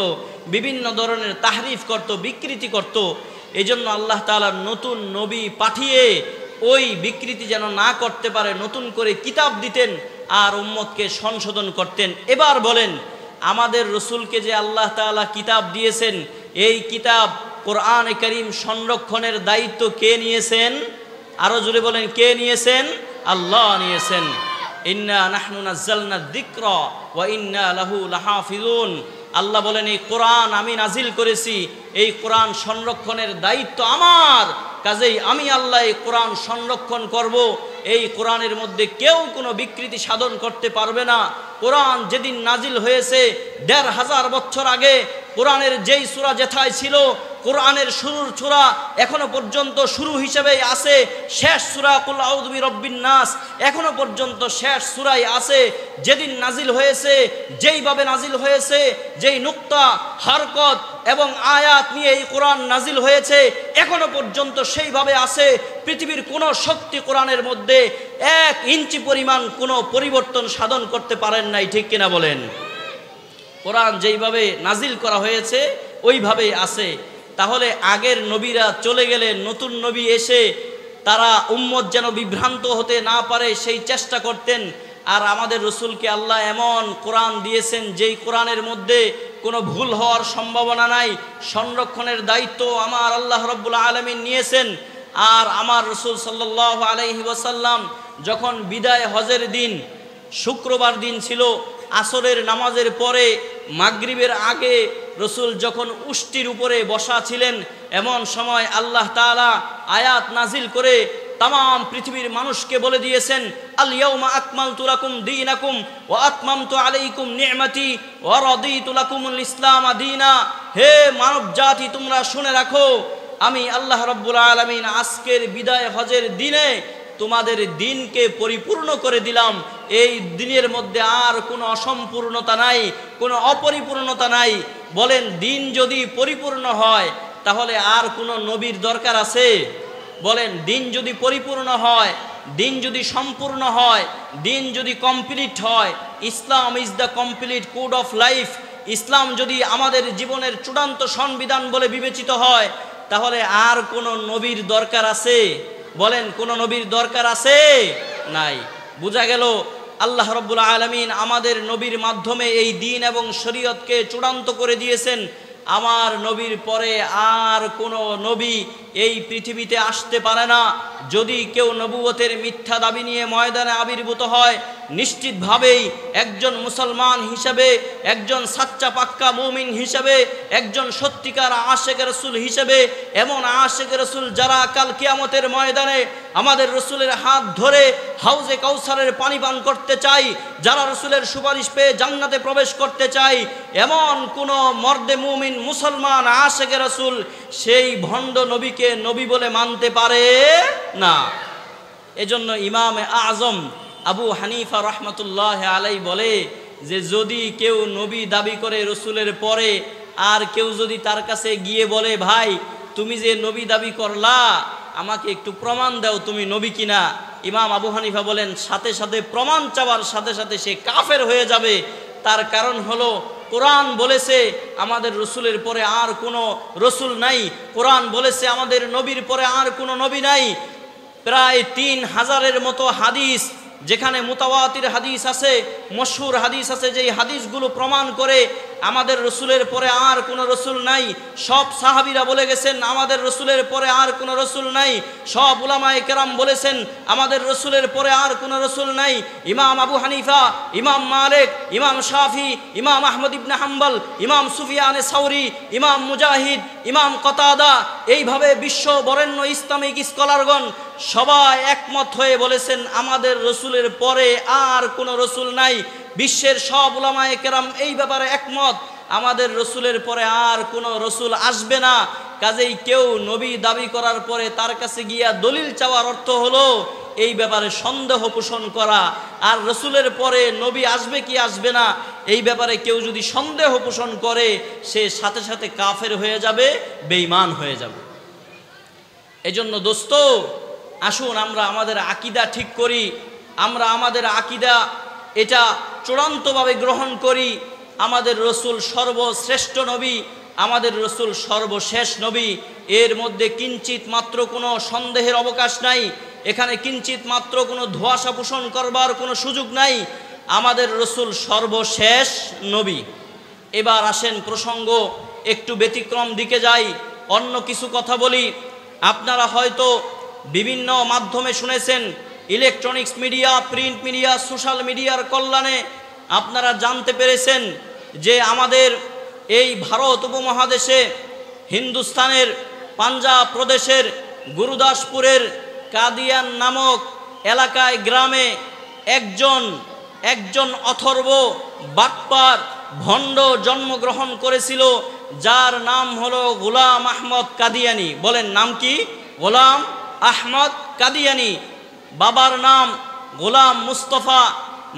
S1: বিভিন্ন ধরনের তাহরিফ করত, বিকৃতি করত। এই জন্য আল্লাহ তাআলা নতুন নবী পাঠিয়ে ওই বিকৃতি যেন না করতে পারে নতুন করে কিতাব দিতেন আর উম্মতকে সংশোধন করতেন। এবার বলেন, আমাদের রসুলকে যে আল্লাহ তাআলা কিতাব দিয়েছেন, এই কিতাব কোরআনে কারীম সংরক্ষণের দায়িত্ব কে নিয়েছেন? আরো জোরে বলেন, কে নিয়েছেন? আল্লাহ নিয়েছেন। ইন্না নাহনু নাযালনা যিকরা ওয়া ইন্না লাহু লাহাফিজুন। আল্লাহ বলেন, এই কোরআন আমি নাজিল করেছি, এই কোরআন সংরক্ষণের দায়িত্ব আমার, কাজেই আমি আল্লাহ এই কোরআন সংরক্ষণ করব। এই কোরআনের মধ্যে কেউ কোনো বিকৃতি সাধন করতে পারবে না। কোরআন যেদিন নাজিল হয়েছে ১৫০০ বছর আগে, কোরআনের যেই সূরা যেথায় ছিল, কোরআনের শুরুর সূরা এখনো পর্যন্ত শুরু হিসেবেই আছে, শেষ সূরা কুল আউযু বিরাব্বিন নাস এখনো পর্যন্ত শেষ সূরাই আছে। যেদিন নাজিল হয়েছে, যেইভাবে নাজিল হয়েছে, যেই নুক্তা, হরকত এবং আয়াত নিয়ে এই কোরআন নাজিল হয়েছে, এখনো পর্যন্ত সেইভাবে আছে। পৃথিবীর কোনো শক্তি কোরআনের মধ্যে 1 ইঞ্চি পরিমাণ কোনো পরিবর্তন সাধন করতে পারেন নাই, ঠিক কিনা বলেন? কোরআন যেইভাবে নাজিল করা হয়েছে ওইভাবেই আছে। তাহলে আগের নবীরা চলে গেলে নতুন নবী এসে তারা উম্মত যেন বিভ্রান্ত হতে না পারে সেই চেষ্টা করতেন। আর আমাদের রসুলকে আল্লাহ এমন কোরআন দিয়েছেন যেই কোরআনের মধ্যে কোনো ভুল হওয়ার সম্ভাবনা নাই। সংরক্ষণের দায়িত্ব আমার আল্লাহ রাব্বুল আলামিন নিয়েছেন। আর আমার রসুল সাল্লাল্লাহু আলাইহি ওয়াসাল্লাম যখন বিদায় হজের দিন, শুক্রবার দিন ছিল, আসরের নামাজের পরে মাগরিবের আগে রসুল যখন উষ্টির উপরে বসা ছিলেন, এমন সময় আল্লাহ তাআলা আয়াত নাজিল করে তাম পৃথিবীর মানুষকে বলে দিয়েছেন, আল ইয়াউমা আকমালতু লাকুম দীনাকুম ওয়া আতমামতু আলাইকুম নি'মাতি ওয়া রাদিতু লাকুমুল ইসলাম দীনা। হে মানব জাতি, তোমরা শুনে রাখো, আমি আল্লাহ রাব্বুল আলামিন আজকের বিদায় হজের দিনে তোমাদের দিনকে পরিপূর্ণ করে দিলাম। এই দিনের মধ্যে আর কোনো অসম্পূর্ণতা নাই, কোনো অপরিপূর্ণতা নাই। বলেন, দিন যদি পরিপূর্ণ হয় তাহলে আর কোনো নবীর দরকার আছে? বলেন, দিন যদি পরিপূর্ণ হয়, দিন যদি সম্পূর্ণ হয়, দিন যদি কমপ্লিট হয়, Islam is the complete code of life, Islam যদি আমাদের জীবনের চূড়ান্ত সংবিধান বলে বিবেচিত হয়, তাহলে আর কোনো নবীর দরকার আছে? বলেন, কোনো নবীর দরকার আছে? নাই। বোঝা গেল আল্লাহ রাব্বুল আলামিন আমাদের নবীর মাধ্যমে এই দ্বীন এবং শরীয়তকে চূড়ান্ত করে দিয়েছেন। আমার নবীর পরে আর কোনো নবী এই পৃথিবীতে আসতে পারে না। যদি কেউ নবুয়তের মিথ্যা দাবি নিয়ে ময়দানে আবির্ভূত হয়, নিশ্চিতভাবেই একজন মুসলমান হিসেবে, একজন সাচ্চা পাক্কা মুমিন হিসেবে, একজন সত্যিকার আশেকে রসুল হিসেবে, এমন আশেকে রসুল যারা কাল কিয়ামতের ময়দানে আমাদের রসুলের হাত ধরে হাউজে কাউসারের পানি পান করতে চাই, যারা রসুলের সুপারিশ পেয়ে জান্নাতে প্রবেশ করতে চাই, এমন কোনো মর্দে মুমিন মুসলমান আশেকে রসুল সেই ভণ্ড নবীকে নবী বলে মানতে পারে না। এজন্য ইমাম আজম আবু হানিফা রহমতুল্লাহ আলাই বলে যে যদি কেউ নবী দাবি করে রসুলের পরে, আর কেউ যদি তার কাছে গিয়ে বলে, ভাই তুমি যে নবী দাবি করলা, আমাকে একটু প্রমাণ দাও তুমি নবী কিনা, ইমাম আবু হানিফা বলেন সাথে সাথে প্রমাণ চাওয়ার সাথে সাথে সে কাফের হয়ে যাবে। তার কারণ হলো কোরআন বলেছে আমাদের রসুলের পরে আর কোনো রসুল নাই, কোরআন বলেছে আমাদের নবীর পরে আর কোনো নবী নাই। প্রায় 3000-এর মতো হাদিস, যেখানে মুতাওয়াতির হাদিস আছে, মশহুর হাদিস আছে, যেই হাদিসগুলো প্রমাণ করে আমাদের রসুলের পরে আর কোনো রসুল নাই। সব সাহাবীরা বলে গেছেন আমাদের রসুলের পরে আর কোনো রসুল নাই। সব উলামায়ে কেরাম বলেছেন আমাদের রসুলের পরে আর কোনো রসুল নাই। ইমাম আবু হানিফা, ইমাম মালিক, ইমাম শাফি, ইমাম আহমদ ইবনে হাম্বল, ইমাম সুফিয়ানে সাউরি, ইমাম মুজাহিদ, ইমাম কতাদা, এইভাবে বিশ্ব বরেণ্য ইসলামিক স্কলারগণ সবাই একমত হয়ে বলেছেন আমাদের রসুলের পরে আর কোনো রসুল নাই। বিশ্বের সব উলামায়ে কেরাম এই ব্যাপারে একমত, আমাদের রসুলের পরে আর কোনো রসুল আসবে না। কাজেই কেউ নবী দাবি করার পরে তার কাছে গিয়া দলিল চাওয়ার অর্থ হলো এই ব্যাপারে সন্দেহ পোষণ করা। আর রসুলের পরে নবী আসবে কি আসবে না এই ব্যাপারে কেউ যদি সন্দেহ পোষণ করে, সে সাথে সাথে কাফের হয়ে যাবে, বেঈমান হয়ে যাবে। এজন্য দোস্ত, আসুন আমরা আমাদের আকীদা ঠিক করি, আমরা আমাদের আকীদা এটা চূড়ান্তভাবে গ্রহণ করি। আমাদের রসুল সর্বশ্রেষ্ঠ নবী, আমাদের রসুল সর্বশেষ নবী, এর মধ্যে কিঞ্চিত মাত্র কোনো সন্দেহের অবকাশ নাই, এখানে কিঞ্চিত মাত্র কোনো ধোঁয়াশা পোষণ করবার কোনো সুযোগ নাই। আমাদের রসুল সর্বশেষ নবী। এবার আসেন প্রসঙ্গ একটু ব্যতিক্রম দিকে যাই, অন্য কিছু কথা বলি। আপনারা হয়তো বিভিন্ন মাধ্যমে শুনেছেন, electronics media, print media, social মিডিয়ার কল্যাণে আপনারা জানতে পেরেছেন যে আমাদের এই ভারত উপমহাদেশে হিন্দুস্তানের পাঞ্জাব প্রদেশের গুরুদাসপুরের কাদিয়ান নামক এলাকায়, গ্রামে একজন অথর্ব বাটপার ভণ্ড জন্মগ্রহণ করেছিল, যার নাম হলো গোলাম আহমদ কাদিয়ানি। বলেন, নাম কি? গোলাম আহমদ কাদিয়ানি। বাবার নাম গোলাম মুস্তফা,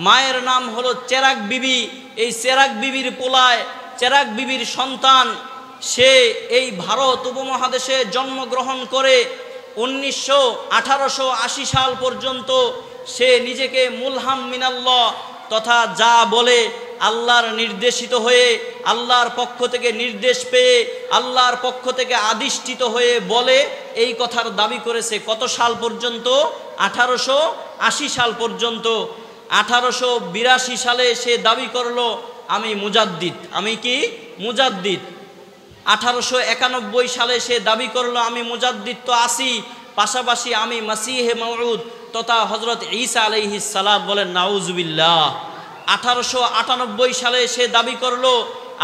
S1: মায়ের নাম হলো চেরাগ বিবি। এই চেরাগ বিবির পোলায়, চেরাগ বিবির সন্তান, সে এই ভারত উপমহাদেশে জন্মগ্রহণ করে 1880 সাল পর্যন্ত সে নিজেকে মুলহাম মিনাল্লাহ তথা যা বলে আল্লাহর নির্দেশিত হয়ে, আল্লাহর পক্ষ থেকে নির্দেশ পেয়ে, আল্লাহর পক্ষ থেকে আদিষ্টিত হয়ে বলে, এই কথার দাবি করেছে। কত সাল পর্যন্ত? 1880 সাল পর্যন্ত। 1882 সালে সে দাবি করলো আমি মুজাদ্দিদ। আমি কি? মুজাদ্দিদ। 1891 সালে সে দাবি করলো আমি মুজাদ্দিদ তো আছি, পাশাপাশি আমি মাসিহে মউউদ তথা হযরত ঈসা আলাইহিস সালাম। বলেন নাউজুবিল্লাহ। 1898 সালে সে দাবি করলো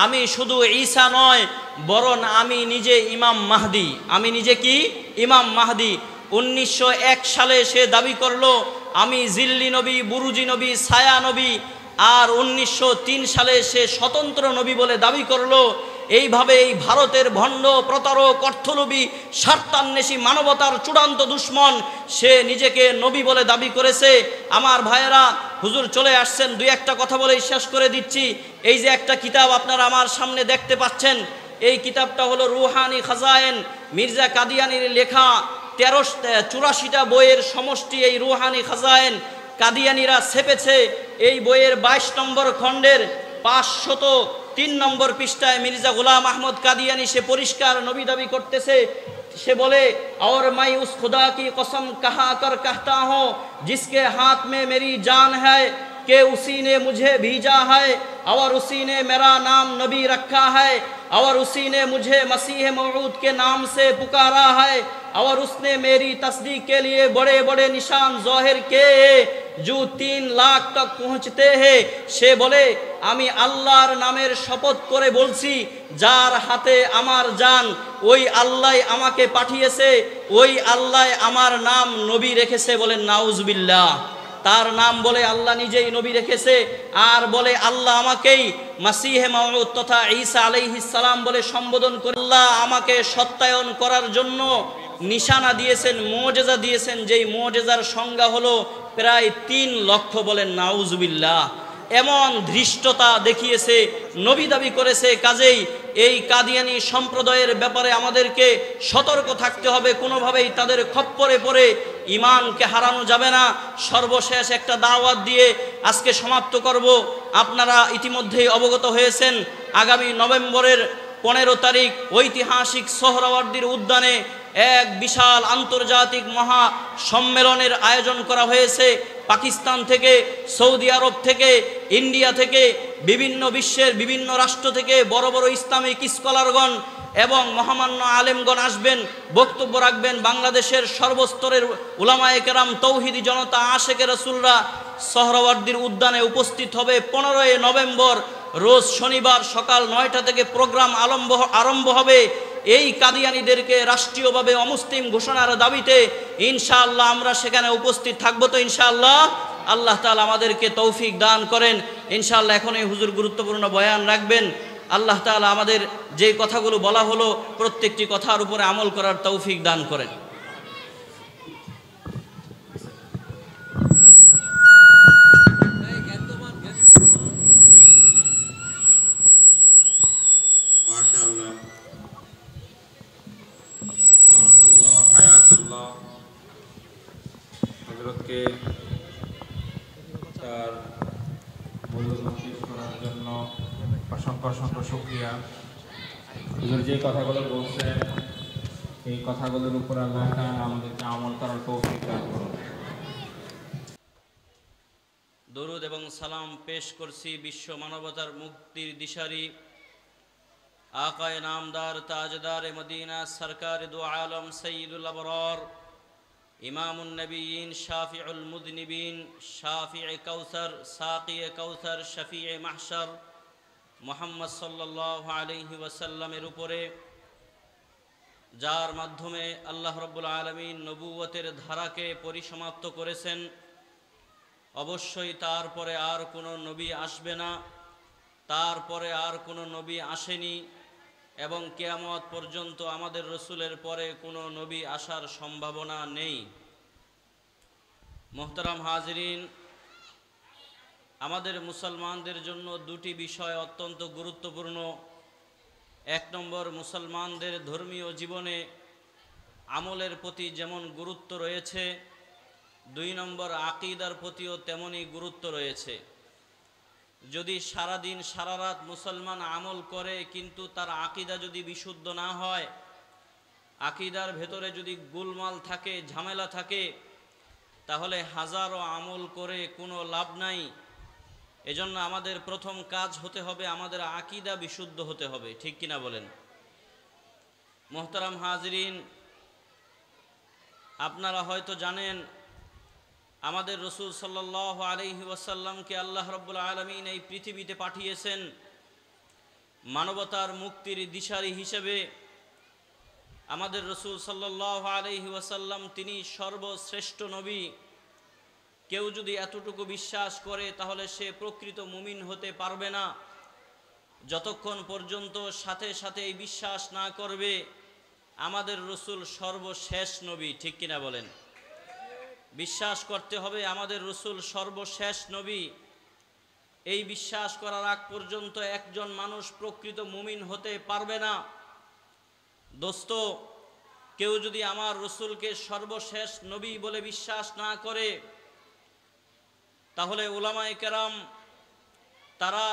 S1: আমি শুধু ঈসা নয়, বরং আমি নিজে ইমাম মাহদি। আমি নিজে কি? ইমাম মাহদি। 1901 সালে সে দাবি করলো আমি জিল্লি নবী, বুরুজি নবী, ছায়া নবী। আর 1903 সালে সে স্বতন্ত্র নবী বলে দাবি করলো। এইভাবে এই ভারতের ভণ্ড প্রতারক অর্থলোভী স্বার্থান্বেষী মানবতার চূড়ান্ত দুশ্মন সে নিজেকে নবী বলে দাবি করেছে। আমার ভাইয়েরা, হুজুর চলে আসছেন, দুই একটা কথা বলেই শেষ করে দিচ্ছি। এই যে একটা কিতাব আপনারা আমার সামনে দেখতে পাচ্ছেন, এই কিতাবটা হলো রুহানি খাজায়েন, মির্জা কাদিয়ানির লেখা ১৩৮৪টা বইয়ের সমষ্টি এই রুহানি খাজায়েন। কাদিয়ানিরা ছেপেছে এই বইয়ের ২২ নম্বর খণ্ডের ৫০৩ নম্বর পৃষ্ঠায় মির্জা গোলাম আহমদ কাদিয়ানি সে পরিষ্কার নবী দাবি করতেছে। সে বলে, और मैं उस खुदा की कसम कहा कर कहता हूँ जिसके हाथ में मेरी जान है कि उसी ने मुझे भेजा है और उसी ने मेरा नाम नबी रखा है और उसी ने मुझे मसीह मौऊद के नाम से पुकारा है और उसने मेरी तस्दीक के लिए बड़े बड़े निशान ज़ाहिर किए जो 3 लाख तक पहुँचते हैं। সে বলে, আমি আল্লাহর নামের শপথ করে বলছি যার হাতে আমার জান, ওই আল্লাহ আমাকে পাঠিয়েছে, ওই আল্লাহ আমার নাম নবী রেখেছে। বলেন নাউজুবিল্লাহ। তার নাম বলে আল্লাহ নিজেই নবী রেখেছে, আর বলে আল্লাহ আমাকেই মাসিহে মাউউদ তথা ঈসা আলাইহিস সালাম বলে সম্বোধন করে। আল্লাহ আমাকে সত্যায়ন করার জন্য নিশানা দিয়েছেন, মুআজিজা দিয়েছেন, যেই মুআজিজার সংখ্যা হলো প্রায় ৩ লক্ষ। বলেন নাউজুবিল্লাহ। এমন ধৃষ্টতা দেখিয়েছে, নবী দাবি করেছে। কাজেই এই কাদিয়ানি সম্প্রদায়ের ব্যাপারে আমাদেরকে সতর্ক থাকতে হবে, কোনোভাবেই তাদের খপ্পরে পড়ে ঈমানকে হারানো যাবে না। সর্বশেষ একটা দাওয়াত দিয়ে আজকে সমাপ্ত করব। আপনারা ইতিমধ্যেই অবগত হয়েছেন, আগামী নভেম্বরের 15 তারিখ ঐতিহাসিক সোহরাওয়ার্দীর উদ্যানে এক বিশাল আন্তর্জাতিক মহা সম্মেলনের আয়োজন করা হয়েছে। পাকিস্তান থেকে, সৌদি আরব থেকে, ইন্ডিয়া থেকে, বিভিন্ন বিশ্বের বিভিন্ন রাষ্ট্র থেকে বড় বড় ইসলামিক স্কলারগণ এবং মহামান্য আলেমগণ আসবেন, বক্তব্য রাখবেন। বাংলাদেশের সর্বস্তরের উলামায়ে কেরাম, তৌহিদি জনতা, আশেকে রাসূলরা সোহরাওয়ার্দীর উদ্যানে উপস্থিত হবে। 15 নভেম্বর রোজ শনিবার সকাল 9টা থেকে প্রোগ্রাম আরম্ভ হবে। এই কাদিয়ানীদেরকে রাষ্ট্রীয়ভাবে অমুসলিম ঘোষণার দাবিতে ইনশাআল্লাহ আমরা সেখানে উপস্থিত থাকবো। তো ইনশাআল্লাহ আল্লাহ তাআলা আমাদেরকে তৌফিক দান করেন। ইনশাআল্লাহ এখন এই হুজুর গুরুত্বপূর্ণ বয়ান রাখবেন। আল্লাহ তাআলা আমাদের যে কথাগুলো বলা হলো প্রত্যেকটি কথার উপরে আমল করার তৌফিক দান করেন।
S2: মাশাআল্লাহ, বারাকাল্লাহ, হায়াতাল্লাহ। হযরতকে তার মূল্যবান পেশ করার জন্য অসংখ্য অসংখ্য শুকরিয়া। হুজুর যে কথাগুলো বলছেন এই কথাগুলোর উপর আল্লাহ তাআলা আমাদেরকে আমল করার তৌফিক দান করুন।
S1: দরুদ এবং সালাম পেশ করছি বিশ্ব মানবতার মুক্তির দিশারি আকায়ে নামদার তাজদার মদিনা সরকার দু আলম সৈয়দুল আবরার ইমামুন নবীন শাফিউল মুযনিবিন শাফিয়ে কাউসার সাকিয়ে কাউসার শফিয়ে মাহশর মুহাম্মদ সাল্লাল্লাহু আলাইহি ওয়াসাল্লামের উপরে, যার মাধ্যমে আল্লাহ রাব্বুল আলামিন নবুয়তের ধারাকে পরিসমাপ্ত করেছেন। অবশ্যই তারপরে আর কোনো নবী আসবে না, তারপরে আর কোনো নবী আসেনি এবং কিয়ামত পর্যন্ত আমাদের রসুলের পরে কোনো নবী আসার সম্ভাবনা নেই। মুহতারাম হাজিরিন, আমাদের মুসলমানদের জন্য দুটি বিষয় অত্যন্ত গুরুত্বপূর্ণ। 1 নম্বর, মুসলমানদের ধর্মীয় জীবনে আমলের প্রতি যেমন গুরুত্ব রয়েছে, 2 নম্বর আকীদার প্রতিও তেমনই গুরুত্ব রয়েছে। যদি সারা দিন সারা রাত মুসলমান আমল করে কিন্তু তার আকীদা যদি বিশুদ্ধ না হয়, আকীদার ভেতরে যদি গোলমাল থাকে, ঝামেলা থাকে, তাহলে হাজারো আমল করে কোনো লাভ নাই। এজন্য আমাদের প্রথম কাজ হতে হবে, আমাদের আকীদা বিশুদ্ধ হতে হবে। ঠিক কিনা বলেন? মুহতারাম হাজিরিন, আপনারা হয়তো জানেন আমাদের রসুল সাল্লাল্লাহু আলাইহি ওয়াসাল্লামকে আল্লাহ রাব্বুল আলামিন এই পৃথিবীতে পাঠিয়েছেন মানবতার মুক্তির দিশারি হিসেবে। আমাদের রসুল সাল্লাল্লাহু আলাইহি ওয়াসাল্লাম তিনি সর্বশ্রেষ্ঠ নবী। কেউ যদি এতটুকু বিশ্বাস করে তাহলে সে প্রকৃত মুমিন হতে পারবে না। যতক্ষণ পর্যন্ত সাথে সাথে এই বিশ্বাস না করবে আমাদের রসুল সর্বশেষ নবী, ঠিক কিনা বলেন? বিশ্বাস করতে হবে আমাদের রসুল সর্বশেষ নবী। এই বিশ্বাস করার আগ পর্যন্ত একজন মানুষ প্রকৃত মুমিন হতে পারবে না। দোস্ত, কেউ যদি আমার রসুলকে সর্বশেষ নবী বলে বিশ্বাস না করে, তাহলে উলামায়ে কেরাম তারা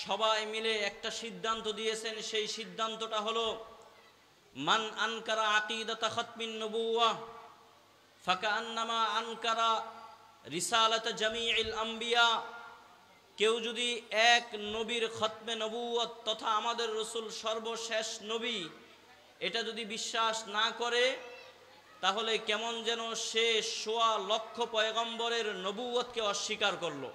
S1: সবাই মিলে একটা সিদ্ধান্ত দিয়েছেন। সেই সিদ্ধান্তটা হলো, মান আনকারা আকিদাতা খাতমিন নবুওয়াহ ফাকান্নামা আনকারা রিসালাত জামিউল আম্বিয়া। কেউ যদি এক নবীর খতমে নবুয়ত তথা আমাদের রসুল সর্বশেষ নবী এটা যদি বিশ্বাস না করে, তাহলে কেমন যেন সে ১৬ লক্ষ পয়গম্বরের নবুয়তকে অস্বীকার করলো।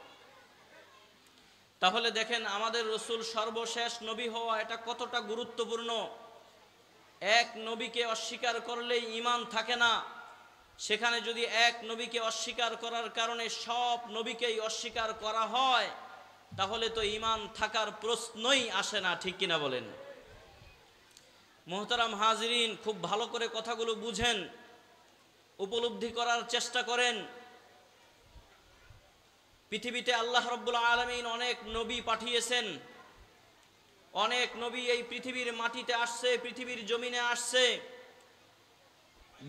S1: তাহলে দেখেন আমাদের রসুল সর্বশেষ নবী হওয়া এটা কতটা গুরুত্বপূর্ণ। এক নবীকে অস্বীকার করলেই ঈমান থাকে না, সেখানে যদি এক নবীকে অস্বীকার করার কারণে সব নবীকেই অস্বীকার করা হয়, তাহলে তো ঈমান থাকার প্রশ্নই আসে না, ঠিক কিনা বলেন? মোহতারাম হাজিরিন, খুব ভালো করে কথাগুলো বুঝেন, উপলব্ধি করার চেষ্টা করেন। পৃথিবীতে আল্লাহ রাব্বুল আলামিন অনেক নবী পাঠিয়েছেন। অনেক নবী এই পৃথিবীর মাটিতে আসছে, পৃথিবীর জমিনে আসছে।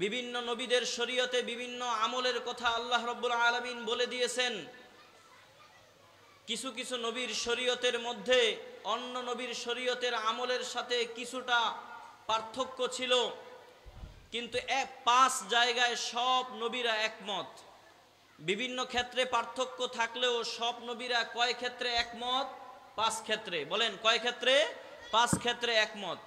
S1: বিভিন্ন নবীদের শরীয়তে বিভিন্ন আমলের কথা আল্লাহ রাব্বুল আলামিন বলে দিয়েছেন। কিছু কিছু নবীর শরীয়তের মধ্যে অন্য নবীর শরীয়তের আমলের সাথে কিছুটা পার্থক্য ছিল, কিন্তু 5 জায়গায় সব নবীরা একমত। বিভিন্ন ক্ষেত্রে পার্থক্য থাকলেও সব নবীরা কয় ক্ষেত্রে একমত? 5 ক্ষেত্রে। বলেন কয় ক্ষেত্রে? 5 ক্ষেত্রে একমত।